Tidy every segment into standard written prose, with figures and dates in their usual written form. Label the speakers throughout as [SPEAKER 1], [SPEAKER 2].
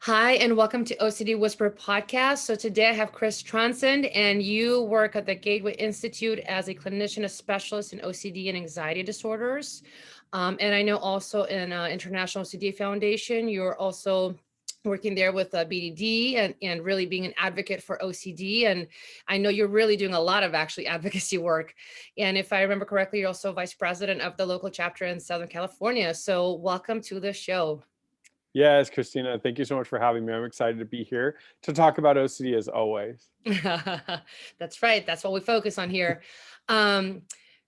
[SPEAKER 1] Hi, and welcome to OCD Whisperer Podcast. So today I have Chris Trondsen, and you work at the Gateway Institute as a clinician, a specialist in OCD and anxiety disorders. And I know also in International OCD Foundation, you're also working there with BDD and really being an advocate for OCD. And I know you're really doing a lot of actually advocacy work. And if I remember correctly, you're also vice president of the local chapter in Southern California. So welcome to the show.
[SPEAKER 2] Yes, Christina, thank you so much for having me. I'm excited to be here to talk about OCD as always.
[SPEAKER 1] That's right. That's what we focus on here. Um,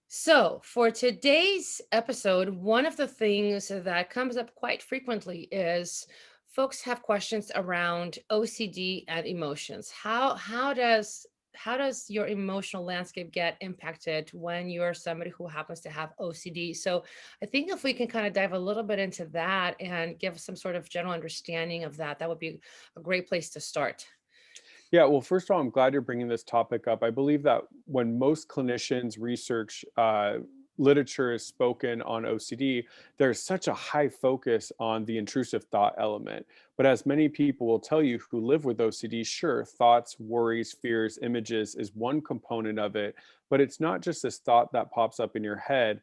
[SPEAKER 1] so, for today's episode, one of the things that comes up quite frequently is folks have questions around OCD and emotions. How does your emotional landscape get impacted when you're somebody who happens to have OCD? So, I think if we can kind of dive a little bit into that and give some sort of general understanding of that, that would be a great place to start.
[SPEAKER 2] Yeah, well, first of all, I'm glad you're bringing this topic up. I believe that when most clinicians research literature is spoken on OCD, there's such a high focus on the intrusive thought element. But as many people will tell you who live with OCD, sure, thoughts, worries, fears, images is one component of it, but it's not just this thought that pops up in your head.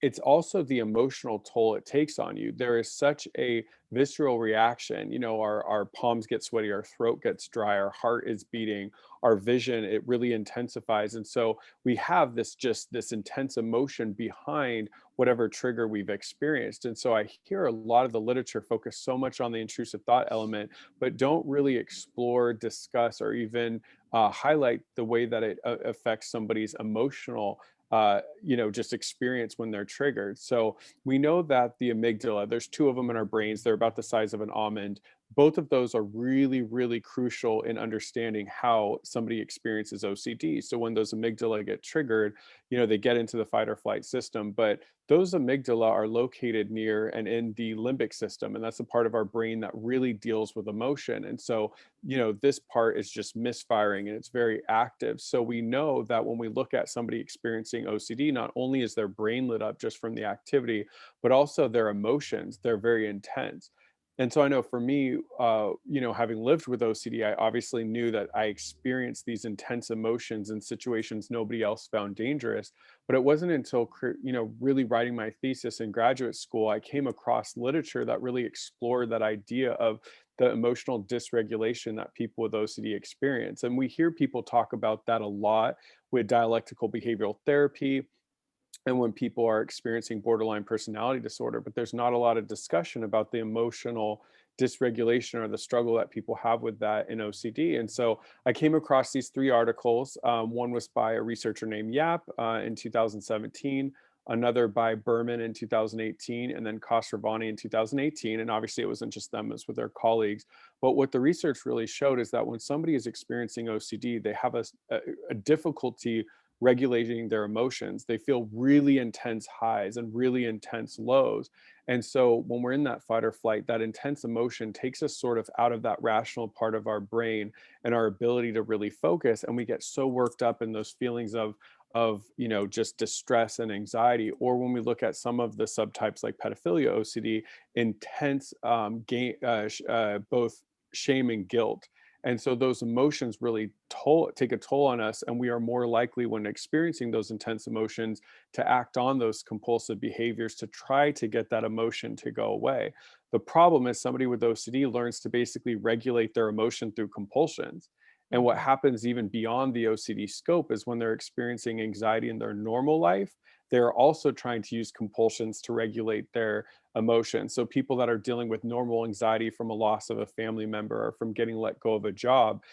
[SPEAKER 2] It's also the emotional toll it takes on you. There is such a visceral reaction. Our palms get sweaty, our throat gets dry, our heart is beating, our vision, it really intensifies. And so we have this intense emotion behind whatever trigger we've experienced. And so I hear a lot of the literature focus so much on the intrusive thought element, but don't really explore, discuss, or even highlight the way that it affects somebody's emotional just experience when they're triggered. So we know that the amygdala, there's two of them in our brains, they're about the size of an almond. Both of those are really, really crucial in understanding how somebody experiences OCD. So when those amygdala get triggered, they get into the fight or flight system. But those amygdala are located near and in the limbic system. And that's the part of our brain that really deals with emotion. And so, this part is just misfiring and it's very active. So we know that when we look at somebody experiencing OCD, not only is their brain lit up just from the activity, but also their emotions, they're very intense. And so I know for me, having lived with OCD, I obviously knew that I experienced these intense emotions in situations nobody else found dangerous. But it wasn't until, really writing my thesis in graduate school, I came across literature that really explored that idea of the emotional dysregulation that people with OCD experience. And we hear people talk about that a lot with dialectical behavioral therapy and when people are experiencing borderline personality disorder, but there's not a lot of discussion about the emotional dysregulation or the struggle that people have with that in OCD. And so I came across these three articles. One was by a researcher named Yap in 2017, another by Berman in 2018, and then Khosravani in 2018. And obviously, it wasn't just them, it was with their colleagues. But what the research really showed is that when somebody is experiencing OCD, they have a difficulty regulating their emotions. They feel really intense highs and really intense lows. And so when we're in that fight or flight, that intense emotion takes us sort of out of that rational part of our brain and our ability to really focus. And we get so worked up in those feelings of just distress and anxiety. Or when we look at some of the subtypes like pedophilia OCD, intense both shame and guilt. And so those emotions really take a toll on us, and we are more likely, when experiencing those intense emotions, to act on those compulsive behaviors to try to get that emotion to go away. The problem is somebody with OCD learns to basically regulate their emotion through compulsions. And what
[SPEAKER 1] Mhm.
[SPEAKER 2] happens even beyond the OCD scope is when they're experiencing anxiety in their normal life, they're also trying to use compulsions to regulate their emotions. So people that are dealing with normal anxiety from a loss of a family member or from getting let go of a job,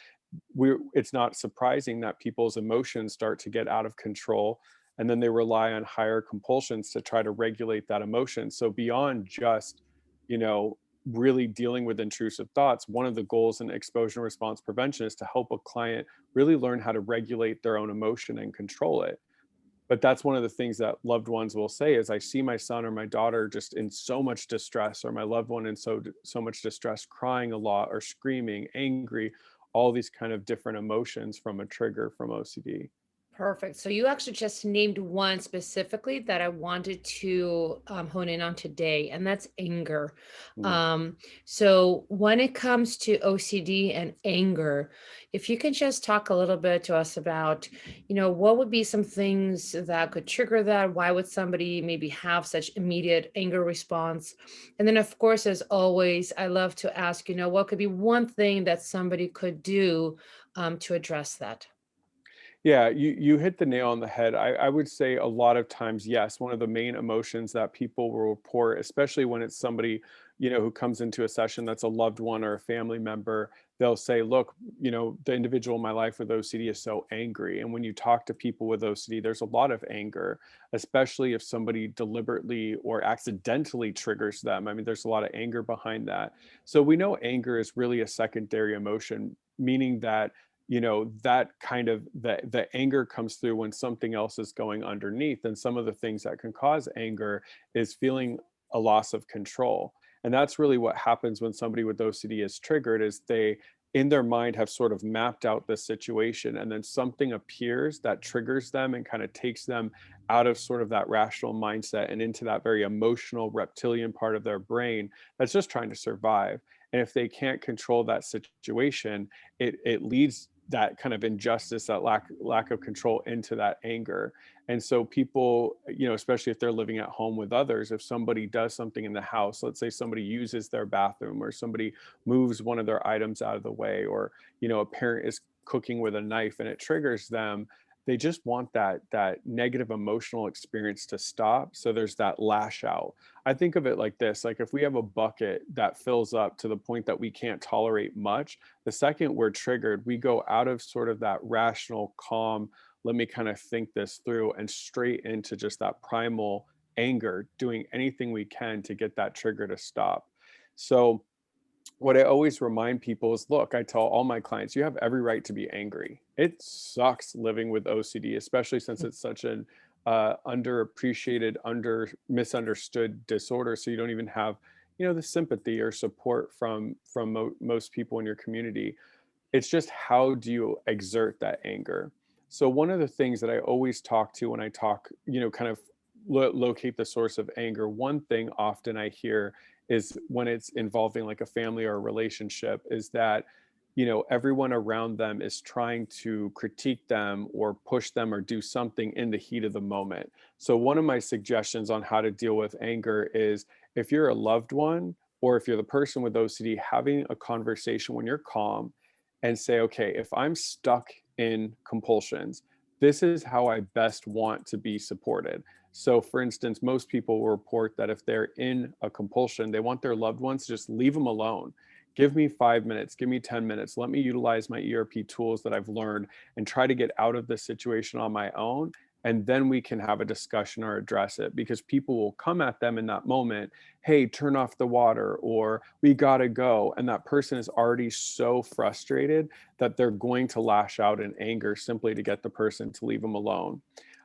[SPEAKER 2] it's not surprising that people's emotions start to get out of control, and then they rely on higher compulsions to try to regulate that emotion. So beyond just, you know, really dealing with intrusive thoughts, one of the goals in exposure response prevention is to help a client really learn how to regulate their own emotion and control it. But that's one of the things that loved ones will say is, I see my son or my daughter just in so much distress, or my loved one in so much distress, crying a lot or screaming, angry, all these kind of different emotions from a trigger from OCD.
[SPEAKER 1] Perfect. So you actually just named one specifically that I wanted to hone in on today, and that's anger.
[SPEAKER 2] Mm.
[SPEAKER 1] So when it comes to OCD and anger, if you can just talk a little bit to us about, what would be some things that could trigger that? Why would somebody maybe have such immediate anger response? And then, of course, as always, I love to ask, what could be one thing that somebody could do to address that?
[SPEAKER 2] Yeah, you hit the nail on the head. I would say a lot of times, yes, one of the main emotions that people will report, especially when it's somebody, who comes into a session that's a loved one or a family member, they'll say, look, the individual in my life with OCD is so angry. And when you talk to people with OCD, there's a lot of anger, especially if somebody deliberately or accidentally triggers them. I mean, there's a lot of anger behind that. So we know anger is really a secondary emotion, meaning that that kind of the anger comes through when something else is going underneath. And some of the things that can cause anger is feeling a loss of control. And that's really what happens when somebody with OCD is triggered, is they in their mind have sort of mapped out this situation, and then something appears that triggers them and kind of takes them out of sort of that rational mindset and into that very emotional reptilian part of their brain that's just trying to survive. And if they can't control that situation, it leads that kind of injustice, that lack of control, into that anger. And so people, especially if they're living at home with others, if somebody does something in the house, let's say somebody uses their bathroom, or somebody moves one of their items out of the way, or a parent is cooking with a knife and it triggers them, they just want that negative emotional experience to stop. So there's that lash out. I think of it like this: like if we have a bucket that fills up to the point that we can't tolerate much, the second we're triggered, we go out of sort of that rational, calm, let me kind of think this through, and straight into just that primal anger, doing anything we can to get that trigger to stop. So what I always remind people is, look, I tell all my clients, you have every right to be angry. It sucks living with OCD, especially since it's such an underappreciated, misunderstood disorder. So you don't even have, the sympathy or support from most people in your community. It's just, how do you exert that anger? So one of the things that I always talk to when I talk, kind of locate the source of anger, one thing often I hear is when it's involving like a family or a relationship, is that everyone around them is trying to critique them or push them or do something in the heat of the moment. So one of my suggestions on how to deal with anger is, if you're a loved one or if you're the person with OCD, having a conversation when you're calm and say, okay, if I'm stuck in compulsions, this is how I best want to be supported. So, for instance, most people will report that if they're in a compulsion, they want their loved ones to just leave them alone. Give me 5 minutes, give me 10 minutes. Let me utilize my ERP tools that I've learned and try to get out of this situation on my own. And then we can have a discussion or address it, because people will come at them in that moment. Hey, turn off the water, or we gotta go. And that person is already so frustrated that they're going to lash out in anger simply to get the person to leave them alone.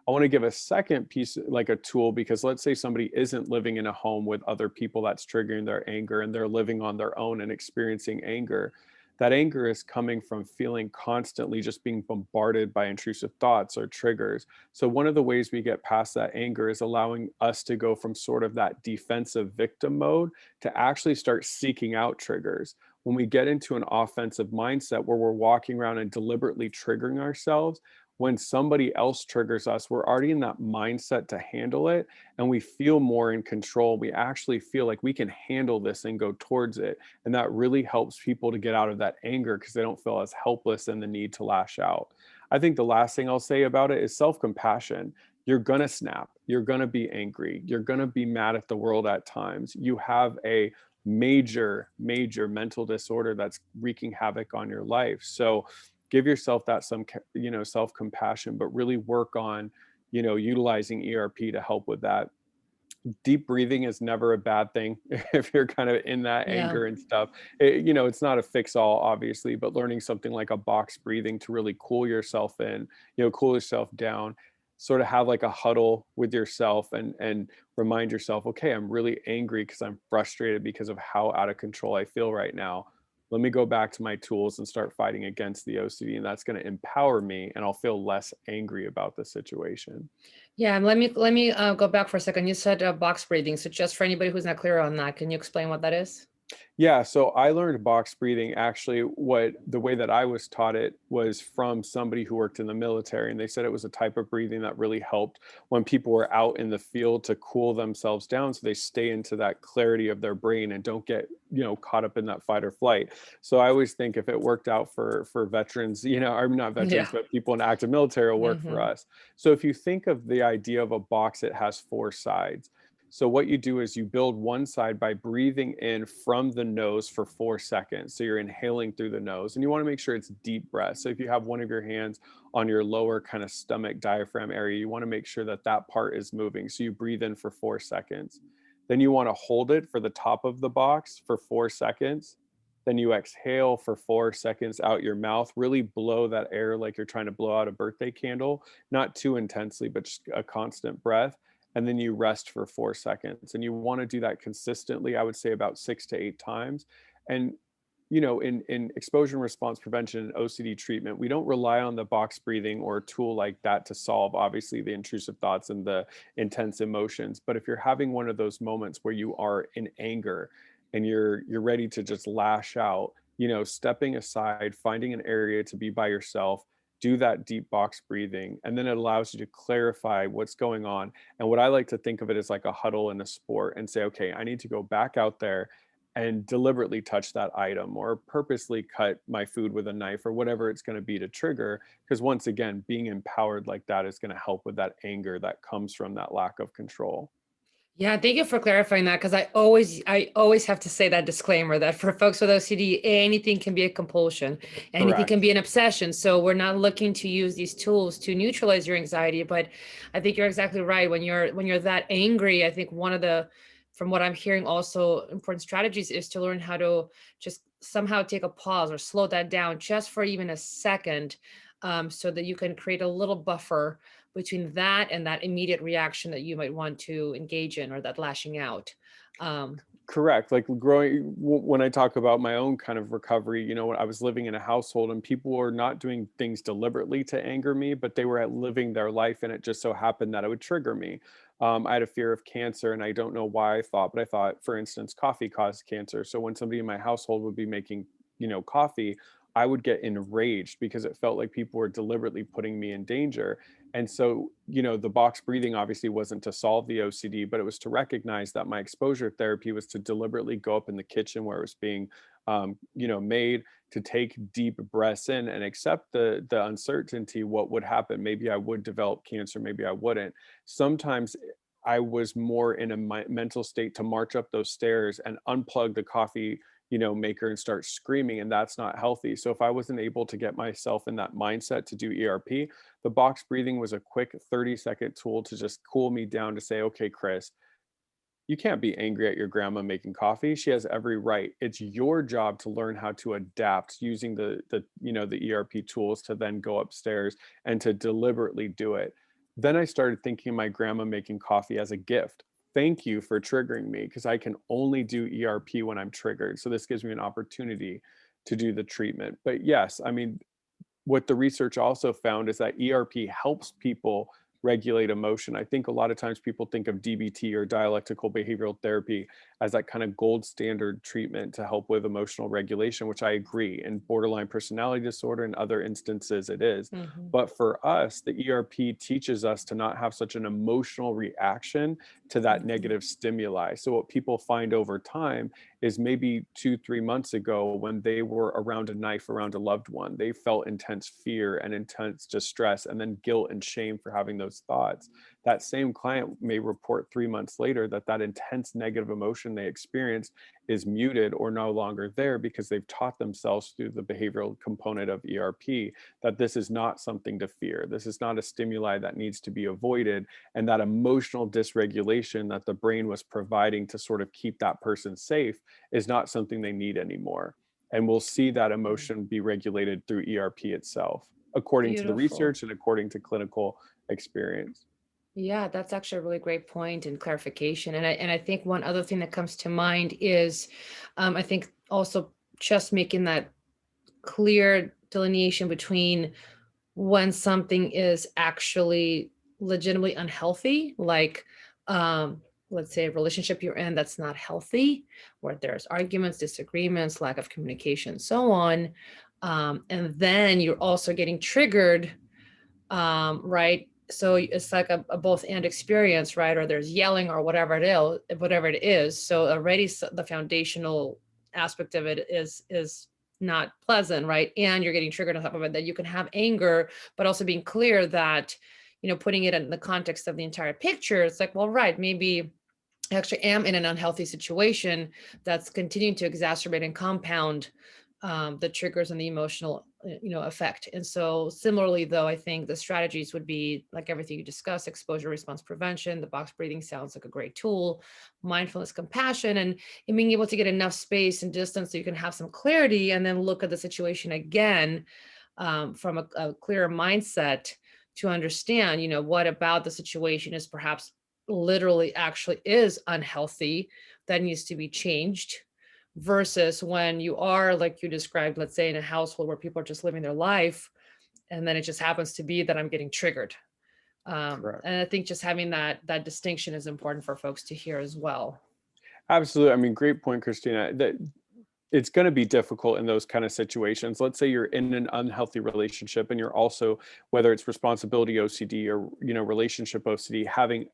[SPEAKER 2] I want to give a second piece, like a tool, because let's say somebody isn't living in a home with other people that's triggering their anger, and they're living on their own and experiencing anger. That anger is coming from feeling constantly just being bombarded by intrusive thoughts or triggers. So, one of the ways we get past that anger is allowing us to go from sort of that defensive victim mode to actually start seeking out triggers. When we get into an offensive mindset where we're walking around and deliberately triggering ourselves, when somebody else triggers us, we're already in that mindset to handle it, and we feel more in control. We actually feel like we can handle this and go towards it. And that really helps people to get out of that anger, because they don't feel as helpless in the need to lash out. I think the last thing I'll say about it is self-compassion. You're going to snap. You're going to be angry. You're going to be mad at the world at times. You have a major mental disorder that's wreaking havoc on your life. So give yourself that some self compassion, but really work on utilizing ERP to help with that. Deep breathing is never a bad thing if you're kind of in that
[SPEAKER 1] Yeah.
[SPEAKER 2] anger and stuff. It's not a fix all, obviously, but learning something like a box breathing to really cool yourself in, cool yourself down, sort of have like a huddle with yourself, and remind yourself, okay, I'm really angry because I'm frustrated because of how out of control I feel right now. let me go back to my tools and start fighting against the OCD. And that's going to empower me, and I'll feel less angry about the situation.
[SPEAKER 1] Yeah, and let me go back for a second. You said box breathing. So just for anybody who's not clear on that, can you explain what that is?
[SPEAKER 2] Yeah, so I learned box breathing. Actually, what the way that I was taught it was from somebody who worked in the military, and they said it was a type of breathing that really helped when people were out in the field to cool themselves down, so they stay into that clarity of their brain and don't get, caught up in that fight or flight. So I always think if it worked out for veterans, or not veterans,
[SPEAKER 1] Yeah.
[SPEAKER 2] but people in active military, will work for
[SPEAKER 1] Hmm.
[SPEAKER 2] us. So if you think of the idea of a box, it has four sides. So what you do is you build one side by breathing in from the nose for 4 seconds. So you're inhaling through the nose, and you want to make sure it's deep breath. So if you have one of your hands on your lower kind of stomach diaphragm area, you want to make sure that that part is moving. So you breathe in for 4 seconds. Then you want to hold it for the top of the box for 4 seconds. Then you exhale for 4 seconds out your mouth. Really blow that air like you're trying to blow out a birthday candle, not too intensely, but just a constant breath. And then you rest for 4 seconds. And you want to do that consistently, I would say about 6 to 8 times. And in exposure and response prevention and OCD treatment, we don't rely on the box breathing or a tool like that to solve, obviously, the intrusive thoughts and the intense emotions. But if you're having one of those moments where you are in anger and you're ready to just lash out, stepping aside, finding an area to be by yourself, do that deep box breathing, and then it allows you to clarify what's going on. And what I like to think of it as like a huddle in a sport, and say, okay, I need to go back out there and deliberately touch that item, or purposely cut my food with a knife, or whatever it's going to be to trigger. Because once again, being empowered like that is going to help with that anger that comes from that lack of control.
[SPEAKER 1] Yeah, thank you for clarifying that, because I always have to say that disclaimer that for folks with OCD, anything can be a compulsion, anything can
[SPEAKER 2] Correct.
[SPEAKER 1] be an obsession. So we're not looking to use these tools to neutralize your anxiety, but I think you're exactly right. When you're that angry, I think one of the, from what I'm hearing, also important strategies is to learn how to just somehow take a pause or slow that down just for even a second, so that you can create a little buffer between that and that immediate reaction that you might want to engage in, or that lashing out. Um,
[SPEAKER 2] Correct. Like when I talk about my own kind of recovery, when I was living in a household and people were not doing things deliberately to anger me, but they were living their life, and it just so happened that it would trigger me. I had a fear of cancer, and I don't know why I thought, but I thought, for instance, coffee caused cancer. So when somebody in my household would be making, coffee, I would get enraged because it felt like people were deliberately putting me in danger. And so, the box breathing obviously wasn't to solve the OCD, but it was to recognize that my exposure therapy was to deliberately go up in the kitchen where it was being, made, to take deep breaths in and accept the uncertainty. What would happen? Maybe I would develop cancer. Maybe I wouldn't. Sometimes I was more in a mental state to march up those stairs and unplug the coffee maker and start screaming, and that's not healthy. So if I wasn't able to get myself in that mindset to do ERP, the box breathing was a quick 30-second tool to just cool me down, to say, okay, Chris, you can't be angry at your grandma making coffee. She has every right. It's your job to learn how to adapt using the ERP tools to then go upstairs and to deliberately do it. Then I started thinking of my grandma making coffee as a gift. Thank you for triggering me, because I can only do ERP when I'm triggered. So this gives me an opportunity to do the treatment. But yes, I mean, what the research also found is that ERP helps people regulate emotion. I think a lot of times people think of DBT, or dialectical behavioral therapy, as that kind of gold standard treatment to help with emotional regulation, which I agree. In borderline personality disorder and other instances, it is.
[SPEAKER 1] mhm.
[SPEAKER 2] But for us, the ERP teaches us to not have such an emotional reaction to that
[SPEAKER 1] Mhm.
[SPEAKER 2] negative stimuli. So what people find over time is, maybe 2 3 months ago, when they were around a knife around a loved one, they felt intense fear and intense distress, and then guilt and shame for having those thoughts. That same client may report 3 months later that that intense negative emotion they experienced is muted or no longer there, because they've taught themselves through the behavioral component of ERP that this is not something to fear. This is not a stimuli that needs to be avoided. And that emotional dysregulation that the brain was providing to sort of keep that person safe is not something they need anymore. And we'll see that
[SPEAKER 1] Mm.
[SPEAKER 2] emotion be regulated through ERP itself, according to the
[SPEAKER 1] Beautiful.
[SPEAKER 2] research and according to clinical experience.
[SPEAKER 1] Yeah, that's actually a really great point and clarification. And I think one other thing that comes to mind is, I think also just making that clear delineation between when something is actually legitimately unhealthy, like let's say a relationship you're in that's not healthy, where there's arguments, disagreements, lack of communication, so on. And then you're also getting triggered, right? So it's like a both and experience, right? Or there's yelling or whatever it is, whatever it is. So already the foundational aspect of it is not pleasant, right? And you're getting triggered on top of it. That you can have anger, but also being clear that, putting it in the context of the entire picture, it's like, well, right, maybe I actually am in an unhealthy situation that's continuing to exacerbate and compound the triggers and the emotional, effect. And so similarly, though, I think the strategies would be like everything you discussed: exposure response prevention. The box breathing sounds like a great tool. Mindfulness, compassion, and being able to get enough space and distance so you can have some clarity and then look at the situation again, from a clearer mindset, to understand, what about the situation is perhaps literally actually is unhealthy, that needs to be changed, versus when you are, like you described, let's say in a household where people are just living their life, and then it just happens to be that I'm getting triggered.
[SPEAKER 2] Correct.
[SPEAKER 1] And I think just having that distinction is important for folks to hear as well.
[SPEAKER 2] Absolutely. I mean, great point, Christina. That it's going to be difficult in those kind of situations. Let's say you're in an unhealthy relationship and you're also, whether it's responsibility OCD or, relationship OCD, having,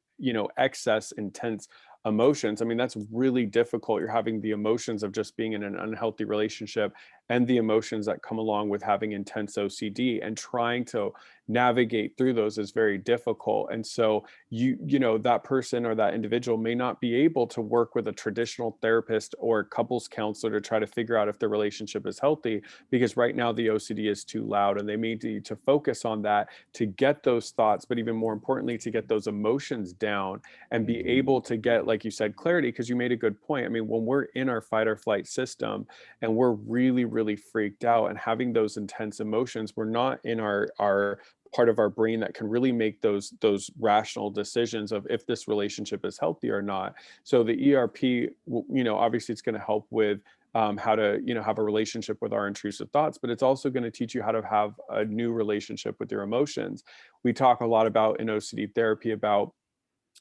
[SPEAKER 2] excess intense emotions. I mean, that's really difficult. You're having the emotions of just being in an unhealthy relationship and the emotions that come along with having intense OCD, and trying to navigate through those is very difficult. And so that person or that individual may not be able to work with a traditional therapist or couples counselor to try to figure out if their relationship is healthy, because right now the OCD is too loud, and they may need to focus on that to get those thoughts, but even more importantly, to get those emotions down and be able to get, like you said, clarity. Because you made a good point. I mean, when we're in our fight or flight system and we're really, really freaked out and having those intense emotions, we're not in our part of our brain that can really make those rational decisions of if this relationship is healthy or not. So the ERP, obviously it's going to help with how to have a relationship with our intrusive thoughts, but it's also going to teach you how to have a new relationship with your emotions. We talk a lot about in OCD therapy about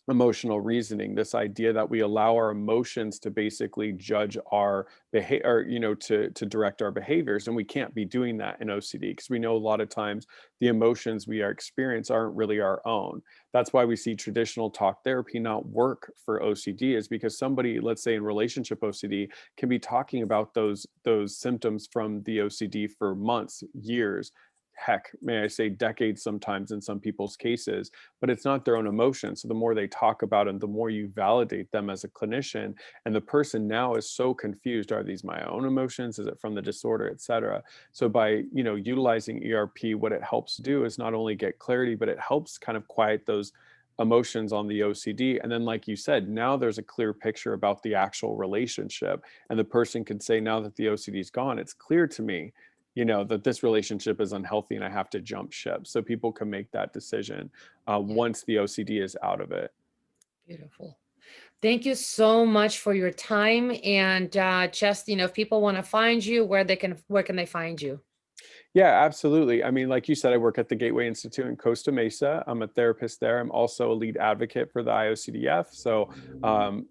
[SPEAKER 2] emotional reasoning, this idea that we allow our emotions to basically judge our behavior, to direct our behaviors. And we can't be doing that in OCD, because we know a lot of times the emotions we experience aren't really our own. That's why we see traditional talk therapy not work for OCD, is because somebody, let's say in relationship OCD, can be talking about those symptoms from the OCD for months, years, heck, may I say decades sometimes in some people's cases, but it's not their own emotion. So the more they talk about it, the more you validate them as a clinician. And the person now is so confused. Are these my own emotions? Is it from the disorder, et cetera? So by, utilizing ERP, what it helps do is not only get clarity, but it helps kind of quiet those emotions on the OCD. And then, like you said, now there's a clear picture about the actual relationship. And the person can say, now that the OCD is gone, it's clear to me, that this relationship is unhealthy and I have to jump ship. So people can make that decision
[SPEAKER 1] Yeah,
[SPEAKER 2] once the OCD is out of it.
[SPEAKER 1] beautiful. Thank you so much for your time. And just, if people want to find you, where can they find you?
[SPEAKER 2] Yeah, absolutely. I mean, like you said, I work at the Gateway Institute in Costa Mesa. I'm a therapist there. I'm also a lead advocate for the IOCDF. So,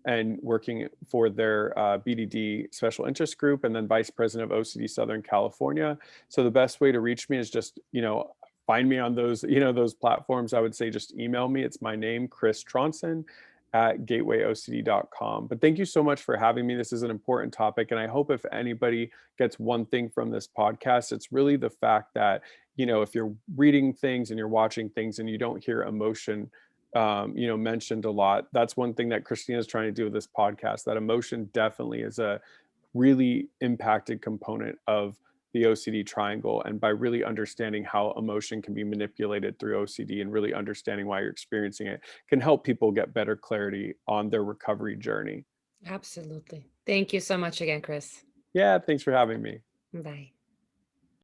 [SPEAKER 2] and working for their BDD special interest group, and then vice president of OCD Southern California. So the best way to reach me is just, find me on those, those platforms. I would say just email me. It's my name, Chris Trondsen at gatewayocd.com. But thank you so much for having me. This is an important topic. And I hope if anybody gets one thing from this podcast, it's really the fact that, if you're reading things and you're watching things and you don't hear emotion, mentioned a lot, that's one thing that Christina is trying to do with this podcast. That emotion definitely is a really impacted component of the OCD triangle. And by really understanding how emotion can be manipulated through OCD and really understanding why you're experiencing it, can help people get better clarity on their recovery journey.
[SPEAKER 1] Absolutely. Thank you so much again, Chris.
[SPEAKER 2] Yeah, thanks for having me.
[SPEAKER 1] Bye.